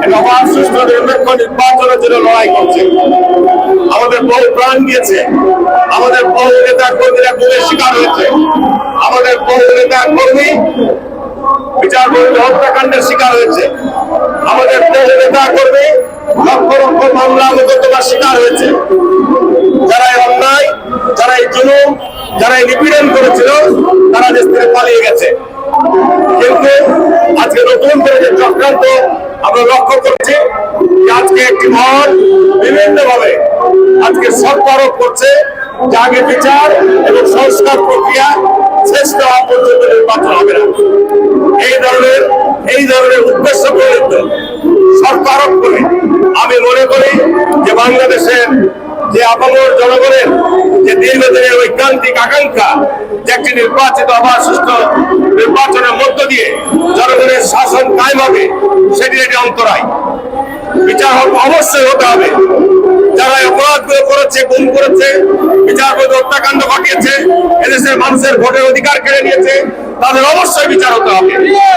এক অবাধ সুষ্ঠু নিরপেক্ষ নির্বাচনের জন্য লড়াই করছে। আমাদের বহু প্রাণ দিয়েছে, আমাদের বহু নেতা কর্মীরা গুমের শিকার হয়েছে, আমাদের বহু নেতা কর্মী বিচারপতি হত্যাকাণ্ডের শিকার হয়েছে, আমাদের বহু নেতা কর্মী লক্ষ লক্ষ মামলা মোকদ্দমার শিকার হয়েছে। যারা এই অন্যায়, যারা এই জুলুম, যারা এই নিপীড়ন করেছিল, তারা দেশ থেকে পালিয়ে গেছে। কিন্তু আজকে নতুন করে যে চক্রান্ত আমরা লক্ষ্য করছি, আজকে একটি মহল বিভিন্ন ভাবে আজকে সরকারও করছে যে আগে বিচার এবং সংস্কার প্রক্রিয়া শেষ হওয়া পর্যন্ত নির্বাচন হবে না। এই ধরনের উদ্দেশ্য প্রণীত সরকারও করে আমি মনে করি যে বাংলাদেশের যে আপামর জনগণের যে দীর্ঘদিনের ঐকান্তিক আকাঙ্ক্ষা যে একটি নির্বাচিত অবাধ সুষ্ঠু নির্বাচনের মধ্য দিয়ে জনগণের শাসন কায়েম হবে, সেটির একটি অন্তরায়। বিচার অবশ্যই হতে হবে। যারা অপরাধগুলো করেছে, গুম করেছে, বিচারপতি হত্যাকাণ্ড ঘটিয়েছে, এদেশের মানুষের ভোটের অধিকার কেড়ে নিয়েছে, তাদের অবশ্যই বিচার হতে হবে।